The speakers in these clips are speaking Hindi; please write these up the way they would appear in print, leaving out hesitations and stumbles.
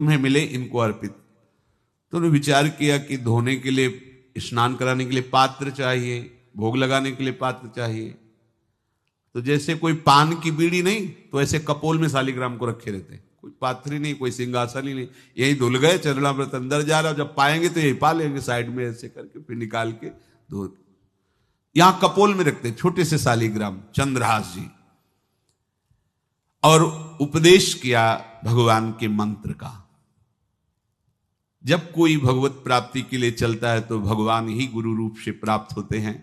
तुम्हें मिले इनको अर्पित। तो उन्होंने विचार किया कि धोने के लिए, स्नान कराने के लिए पात्र चाहिए, भोग लगाने के लिए पात्र चाहिए। तो जैसे कोई पान की बीड़ी नहीं, तो ऐसे कपोल में शालिग्राम को रखे रहते, कोई पात्र ही नहीं, कोई सिंहासन ही नहीं, यही धुल गए, चरणामृत अंदर जा रहा, जब पाएंगे तो यही पा लेंगे, साइड में ऐसे करके फिर निकाल के धो। यहां कपोल में रखते छोटे से शालिग्राम चंद्रहास जी, और उपदेश किया भगवान के मंत्र का। जब कोई भगवत प्राप्ति के लिए चलता है तो भगवान ही गुरु रूप से प्राप्त होते हैं,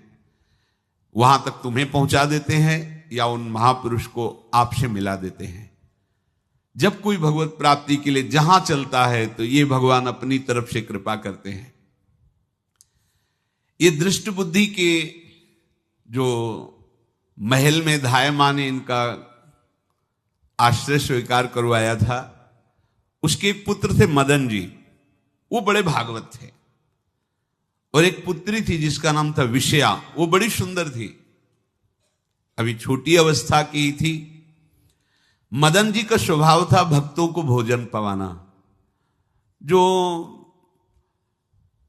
वहां तक तुम्हें पहुंचा देते हैं या उन महापुरुष को आपसे मिला देते हैं। जब कोई भगवत प्राप्ति के लिए जहां चलता है तो ये भगवान अपनी तरफ से कृपा करते हैं। ये दृष्ट बुद्धि के जो महल में धायमान ने इनका आश्रय स्वीकार करवाया था, उसके एक पुत्र थे मदन जी, वो बड़े भागवत थे, और एक पुत्री थी जिसका नाम था विषया, वो बड़ी सुंदर थी, अभी छोटी अवस्था की थी। मदन जी का स्वभाव था भक्तों को भोजन पवाना। जो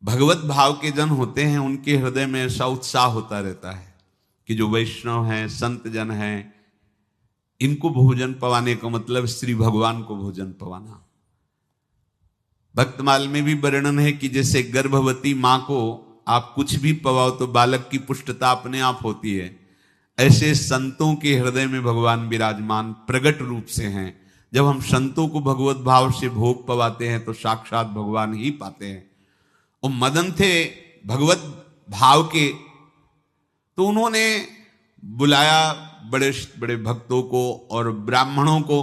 भगवत भाव के जन होते हैं उनके हृदय में ऐसा उत्साह होता रहता है कि जो वैष्णव हैं, संत जन हैं, इनको भोजन पवाने का मतलब श्री भगवान को भोजन पवाना। भक्तमाल में भी वर्णन है कि जैसे गर्भवती मां को आप कुछ भी पवाओ तो बालक की पुष्टता अपने आप होती है, ऐसे संतों के हृदय में भगवान विराजमान प्रगट रूप से हैं। जब हम संतों को भगवत भाव से भोग पवाते हैं तो साक्षात भगवान ही पाते हैं। और मदन थे भगवत भाव के, तो उन्होंने बुलाया बड़े बड़े भक्तों को और ब्राह्मणों को।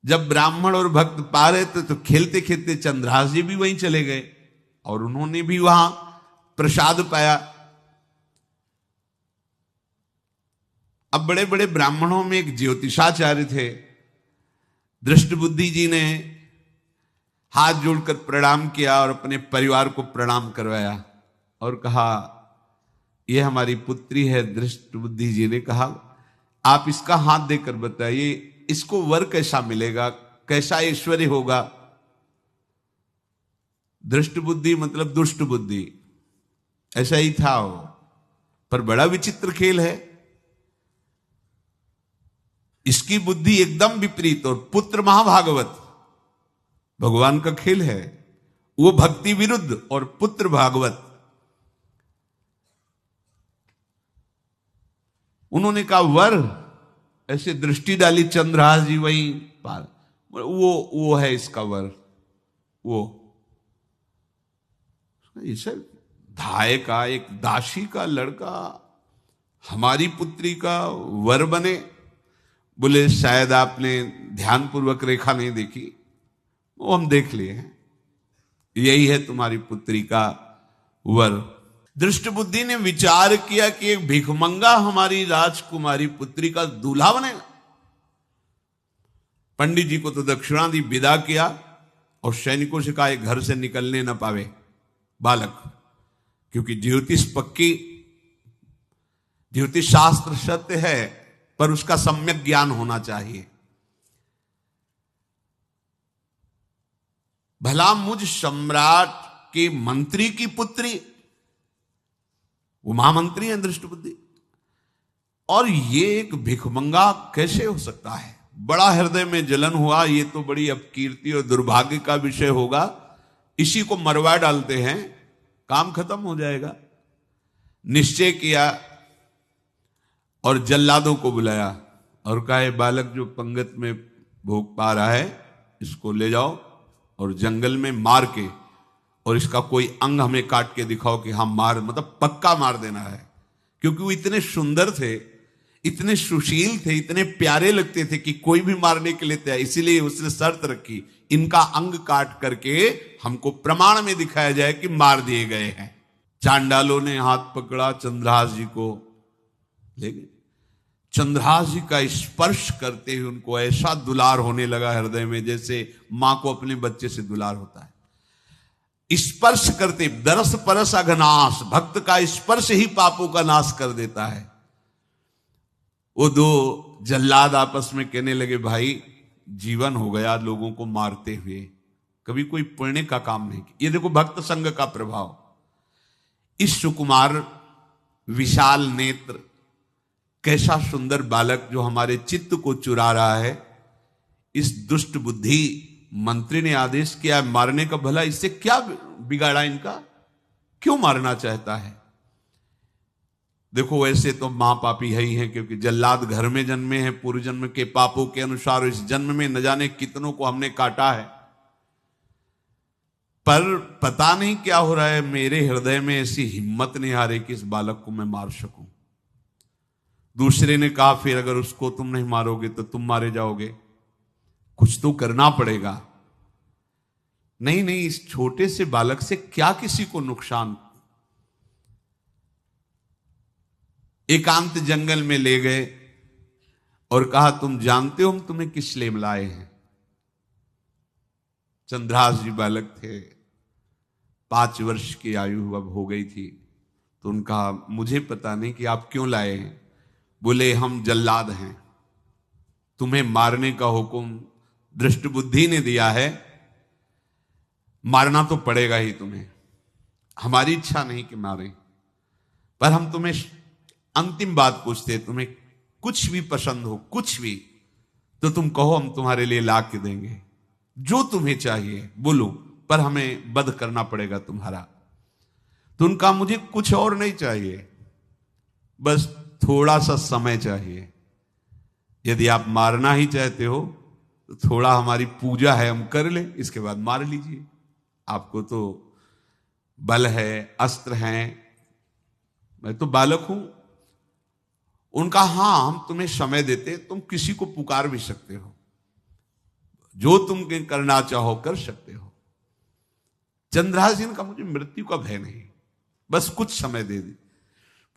जब ब्राह्मण और भक्त पा रहे थे तो खेलते खेलते चंद्रहास जी भी वहीं चले गए और उन्होंने भी वहां प्रसाद पाया। अब बड़े बड़े ब्राह्मणों में एक ज्योतिषाचार्य थे। दृष्ट बुद्धि जी ने हाथ जोड़कर प्रणाम किया और अपने परिवार को प्रणाम करवाया और कहा, यह हमारी पुत्री है। दृष्ट बुद्धि जी ने कहा, आप इसका हाथ देकर बताइए, इसको वर कैसा मिलेगा, कैसा ऐश्वर्य होगा। दृष्ट बुद्धि मतलब दुष्ट बुद्धि, ऐसा ही था वो, पर बड़ा विचित्र खेल है। इसकी बुद्धि एकदम विपरीत और पुत्र महाभागवत, भगवान का खेल है। वो भक्ति विरुद्ध और पुत्र भागवत। उन्होंने कहा वर, ऐसे दृष्टि डाली चंद्रहास जी वहीं पार, वो है इसका वर। वो इसे धाय का एक दासी का लड़का हमारी पुत्री का वर बने। बोले शायद आपने ध्यानपूर्वक रेखा नहीं देखी, वो हम देख लिए हैं, यही है तुम्हारी पुत्री का वर। दृष्ट बुद्धि ने विचार किया कि एक भिखमंगा हमारी राजकुमारी पुत्री का दूल्हा बनेगा। पंडित जी को तो दक्षिणा दी, विदा किया और सैनिकों से कहा घर से निकलने न पावे बालक, क्योंकि ज्योतिष पक्की, ज्योतिष शास्त्र सत्य है, पर उसका सम्यक ज्ञान होना चाहिए। भला मुझ सम्राट के मंत्री की पुत्री, वो महामंत्री हैं दृष्ट बुद्धि, और ये एक भिखमंगा कैसे हो सकता है। बड़ा हृदय में जलन हुआ, ये तो बड़ी अपकीर्ति और दुर्भाग्य का विषय होगा, इसी को मरवा डालते हैं, काम खत्म हो जाएगा। निश्चय किया और जल्लादों को बुलाया और कहा, बालक जो पंगत में भोग पा रहा है, इसको ले जाओ और जंगल में मार के, और इसका कोई अंग हमें काट के दिखाओ कि हम मार, मतलब पक्का मार देना है। क्योंकि वो इतने सुंदर थे, इतने सुशील थे, इतने प्यारे लगते थे कि कोई भी मारने के लिए तैयार। इसीलिए उसने शर्त रखी, इनका अंग काट करके हमको प्रमाण में दिखाया जाए कि मार दिए गए हैं। चांडालों ने हाथ पकड़ा, चंद्रहास जी को ले गए। चंद्रहास जी का स्पर्श करते हुए उनको ऐसा दुलार होने लगा हृदय में, जैसे मां को अपने बच्चे से दुलार होता है। स्पर्श करते, दरस परस अघनाश, भक्त का स्पर्श ही पापों का नाश कर देता है। वो दो जल्लाद आपस में कहने लगे, भाई जीवन हो गया लोगों को मारते हुए, कभी कोई पुण्य का काम नहीं किया। ये देखो भक्त संग का प्रभाव। इस सुकुमार विशाल नेत्र, कैसा सुंदर बालक जो हमारे चित्त को चुरा रहा है, इस दुष्ट बुद्धि मंत्री ने आदेश किया मारने का। भला इससे क्या बिगाड़ा इनका, क्यों मारना चाहता है? देखो वैसे तो मां पापी है ही है, क्योंकि जल्लाद घर में जन्मे हैं। पूर्व जन्म के पापों के अनुसार इस जन्म में न जाने कितनों को हमने काटा है, पर पता नहीं क्या हो रहा है, मेरे हृदय में ऐसी हिम्मत नहीं आ रही कि इस बालक को मैं मार सकूं। दूसरे ने कहा फिर अगर उसको तुम नहीं मारोगे तो तुम मारे जाओगे, कुछ तो करना पड़ेगा। नहीं नहीं, इस छोटे से बालक से क्या किसी को नुकसान। एकांत जंगल में ले गए और कहा तुम जानते हो हम तुम्हें किस लिए बुलाए हैं? चंद्रहास जी बालक थे, 5 वर्ष की आयु अब हो गई थी। तो उनका मुझे पता नहीं कि आप क्यों लाए हैं। बोले हम जल्लाद हैं, तुम्हें मारने का हुक्म दृष्ट बुद्धि ने दिया है, मारना तो पड़ेगा ही तुम्हें। हमारी इच्छा नहीं कि मारें, पर हम तुम्हें अंतिम बात पूछते, तुम्हें कुछ भी पसंद हो, कुछ भी, तो तुम कहो, हम तुम्हारे लिए ला के देंगे। जो तुम्हें चाहिए बोलो, पर हमें वध करना पड़ेगा तुम्हारा। तो उनका मुझे कुछ और नहीं चाहिए, बस थोड़ा सा समय चाहिए। यदि आप मारना ही चाहते हो तो थोड़ा हमारी पूजा है हम कर ले, इसके बाद मार लीजिए। आपको तो बल है, अस्त्र हैं, मैं तो बालक हूं। उनका हां हम तुम्हें समय देते, तुम किसी को पुकार भी सकते हो, जो तुम करना चाहो कर सकते हो। चंद्रहास जी का मुझे मृत्यु का भय नहीं, बस कुछ समय दे दे।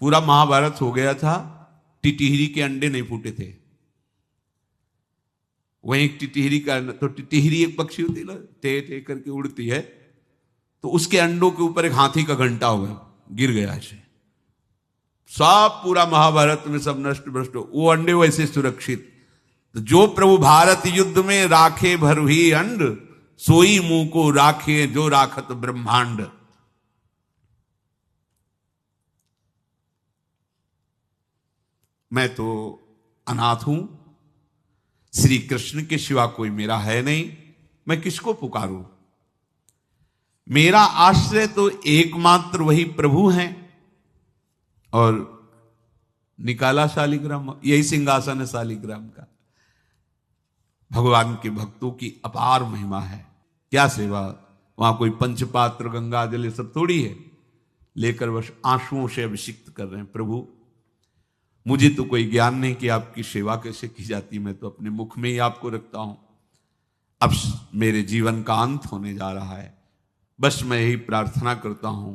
पूरा महाभारत हो गया था, टिटिहरी के अंडे नहीं फूटे थे। वहीं एक टिटिहरी का, तो टिटिहरी एक पक्षी होती है, टे टे करके उड़ती है, तो उसके अंडों के ऊपर एक हाथी का घंटा हुआ, गिर गया ऐसे, सब पूरा महाभारत में सब नष्ट भ्रष्ट। वो अंडे वैसे सुरक्षित। तो जो प्रभु भारत युद्ध में राखे भरही अंड, सोई मुंह को राखे जो राखत ब्रह्मांड। मैं तो अनाथ हूं, श्री कृष्ण के सिवा कोई मेरा है नहीं, मैं किसको पुकारूं? मेरा आश्रय तो एकमात्र वही प्रभु हैं। और निकाला शालिग्राम, यही सिंहासन है शालिग्राम का। भगवान के भक्तों की अपार महिमा है। क्या सेवा, वहां कोई पंचपात्र गंगा जल ये सब थोड़ी है, लेकर बस आंसुओं से अभिषिक्त कर रहे हैं। प्रभु मुझे तो कोई ज्ञान नहीं कि आपकी सेवा कैसे की जाती, मैं तो अपने मुख में ही आपको रखता हूं। अब मेरे जीवन का अंत होने जा रहा है, बस मैं यही प्रार्थना करता हूं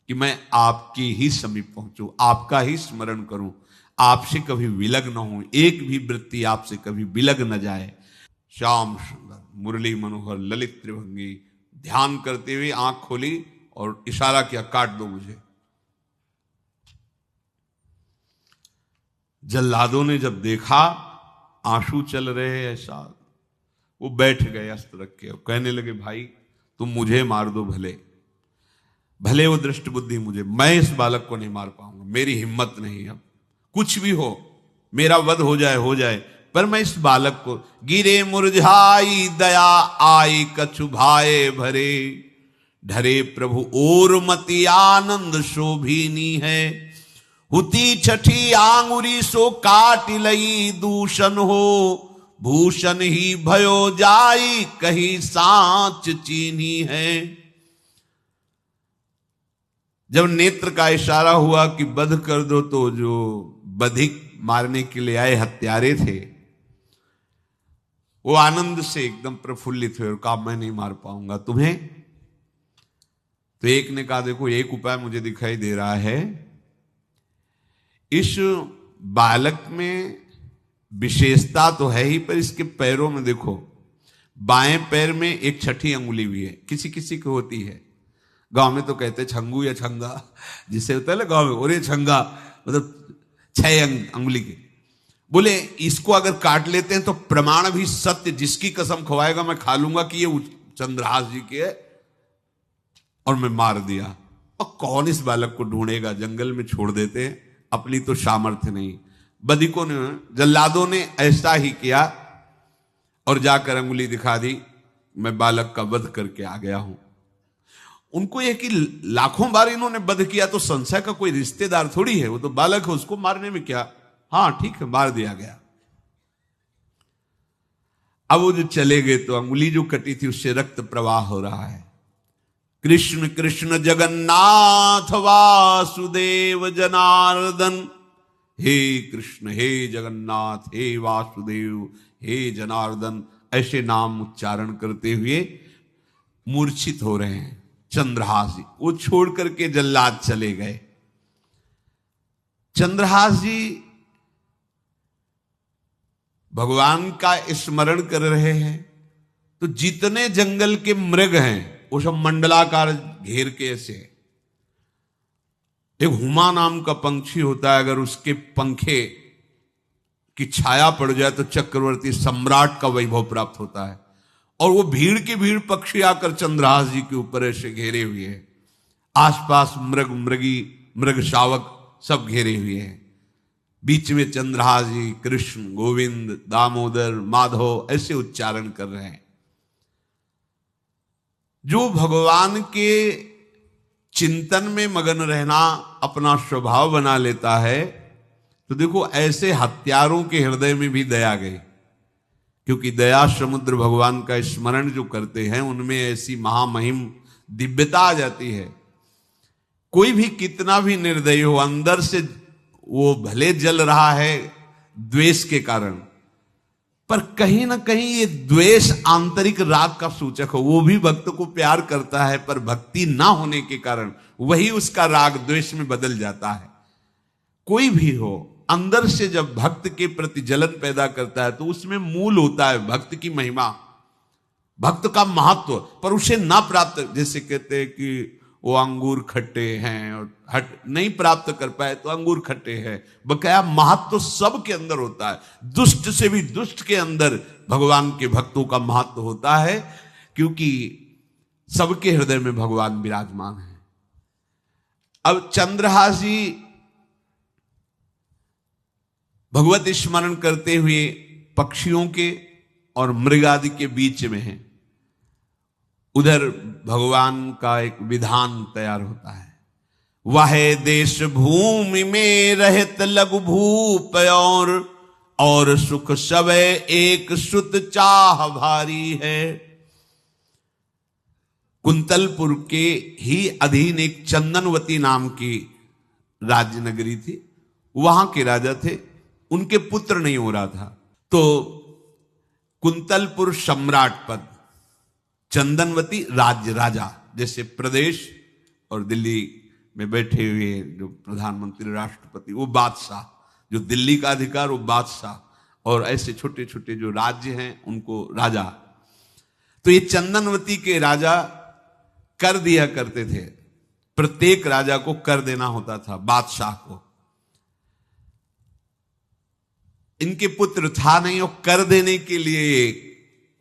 कि मैं आपके ही समीप पहुंचूं, आपका ही स्मरण करूं, आपसे कभी विलग न हो, एक भी वृत्ति आपसे कभी विलग न जाए। श्याम सुंदर मुरली मनोहर ललित त्रिभंगी, ध्यान करते हुए आंख खोली और इशारा किया, काट दो मुझे। जल्लादों ने जब देखा आंसू चल रहे ऐसा, वो बैठ गए अस्त्र रख के, कहने लगे भाई तुम मुझे मार दो, भले भले वो दृष्ट बुद्धि मुझे, मैं इस बालक को नहीं मार पाऊंगा, मेरी हिम्मत नहीं। अब कुछ भी हो, मेरा वध हो जाए, पर मैं इस बालक को, गिरे मुरझाई दया आई कछु भाए भरे, ढरे प्रभु और मति आनंद शोभिनी है, हुती छठी आंगुरी सो काट लई दूषण हो, भूषण ही भयो जाई कहीं सांच चीनी है। जब नेत्र का इशारा हुआ कि वध कर दो, तो जो बधिक मारने के लिए आए हत्यारे थे वो आनंद से एकदम प्रफुल्लित हुए और कहा मैं नहीं मार पाऊंगा तुम्हें। तो एक ने कहा देखो एक उपाय मुझे दिखाई दे रहा है, इस बालक में विशेषता तो है ही, पर इसके पैरों में देखो, बाएं पैर में एक छठी अंगुली भी है, किसी किसी को होती है। गांव में तो कहते हैं छंगू या छंगा, जिससे होता है ना गांव में, और ये छंगा मतलब 6 अंगुली के, बोले इसको अगर काट लेते हैं तो प्रमाण भी सत्य, जिसकी कसम खवाएगा मैं खा लूंगा कि ये चंद्रहास जी के है, और मैं मार दिया। और कौन इस बालक को ढूंढेगा, जंगल में छोड़ देते हैं, अपनी तो सामर्थ्य नहीं। बदिकों ने, जल्लादों ने ऐसा ही किया और जाकर अंगुली दिखा दी, मैं बालक का वध करके आ गया हूं। उनको यह कि लाखों बार इन्होंने वध किया तो संशय का कोई रिश्तेदार थोड़ी है, वो तो बालक है, उसको मारने में क्या, हां ठीक है मार दिया गया। अब वो जो चले गए तो अंगुली जो कटी थी उससे रक्त प्रवाह हो रहा है। कृष्ण कृष्ण जगन्नाथ वासुदेव जनार्दन, हे कृष्ण हे जगन्नाथ हे वासुदेव हे जनार्दन, ऐसे नाम उच्चारण करते हुए मूर्छित हो रहे हैं चंद्रहास जी। वो छोड़ करके जल्लाद चले गए। चंद्रहास जी भगवान का स्मरण कर रहे हैं तो जितने जंगल के मृग हैं वो सब मंडलाकार घेर के ऐसे। एक हुमा नाम का पंछी होता है, अगर उसके पंखे की छाया पड़ जाए तो चक्रवर्ती सम्राट का वैभव प्राप्त होता है। और वो भीड़ की भीड़ पक्षी आकर चंद्रहास जी के ऊपर ऐसे घेरे हुए हैं। आसपास मृग मृगी मृग शावक सब घेरे हुए हैं। बीच में चंद्रहास जी कृष्ण गोविंद दामोदर माधव ऐसे उच्चारण कर रहे हैं। जो भगवान के चिंतन में मगन रहना अपना स्वभाव बना लेता है, तो देखो ऐसे हत्यारों के हृदय में भी दया गई, क्योंकि दया समुद्र भगवान का स्मरण जो करते हैं उनमें ऐसी महामहिम दिव्यता आ जाती है। कोई भी कितना भी निर्दयी हो, अंदर से वो भले जल रहा है द्वेष के कारण, पर कहीं ना कहीं ये द्वेष आंतरिक राग का सूचक हो। वो भी भक्त को प्यार करता है, पर भक्ति ना होने के कारण वही उसका राग द्वेष में बदल जाता है। कोई भी हो, अंदर से जब भक्त के प्रति जलन पैदा करता है तो उसमें मूल होता है भक्त की महिमा, भक्त का महत्व, पर उसे ना प्राप्त, जैसे कहते हैं कि वो अंगूर खट्टे हैं और हट नहीं प्राप्त कर पाए तो अंगूर खट्टे हैं। बकाया महत्व तो सब के अंदर होता है। दुष्ट से भी दुष्ट के अंदर भगवान के भक्तों का महत्व होता है, क्योंकि सबके हृदय में भगवान विराजमान है। अब चंद्रहास जी भगवत स्मरण करते हुए पक्षियों के और मृग आदि के बीच में हैं। उधर भगवान का एक विधान तैयार होता है। वह देश भूमि में रहत लघु भूप और सुख सवै एक सुत चाह भारी है। कुंतलपुर के ही अधीन एक चंदनवती नाम की राज्य नगरी थी। वहां के राजा थे, उनके पुत्र नहीं हो रहा था, तो कुंतलपुर सम्राट पद, चंदनवती राज्य राजा, जैसे प्रदेश और दिल्ली में बैठे हुए जो प्रधानमंत्री राष्ट्रपति वो बादशाह, जो दिल्ली का अधिकार वो बादशाह, और ऐसे छोटे छोटे जो राज्य हैं उनको राजा। तो ये चंदनवती के राजा कर दिया करते थे, प्रत्येक राजा को कर देना होता था बादशाह को। इनके पुत्र था नहीं और कर देने के लिए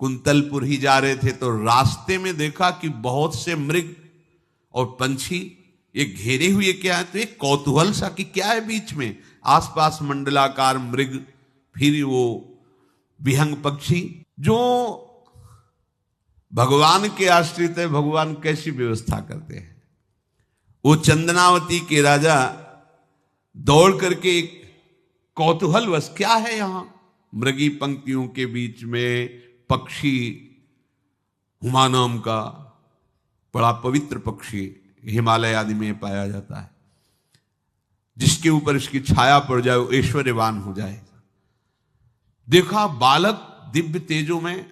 कुंतलपुर ही जा रहे थे, तो रास्ते में देखा कि बहुत से मृग और पंछी ये घेरे हुए क्या है, तो एक कौतूहल सा कि क्या है बीच में, आसपास मंडलाकार मृग, फिर वो विहंग पक्षी जो भगवान के आश्रित है, भगवान कैसी व्यवस्था करते हैं। वो चंदनावती के राजा दौड़ करके एक कौतूहलवश, क्या है यहां, मृगी पंक्तियों के बीच में पक्षी, हुमा नाम का बड़ा पवित्र पक्षी हिमालय आदि में पाया जाता है, जिसके ऊपर इसकी छाया पड़ जाए वो ऐश्वर्यवान हो जाए। देखा बालक दिव्य तेजों में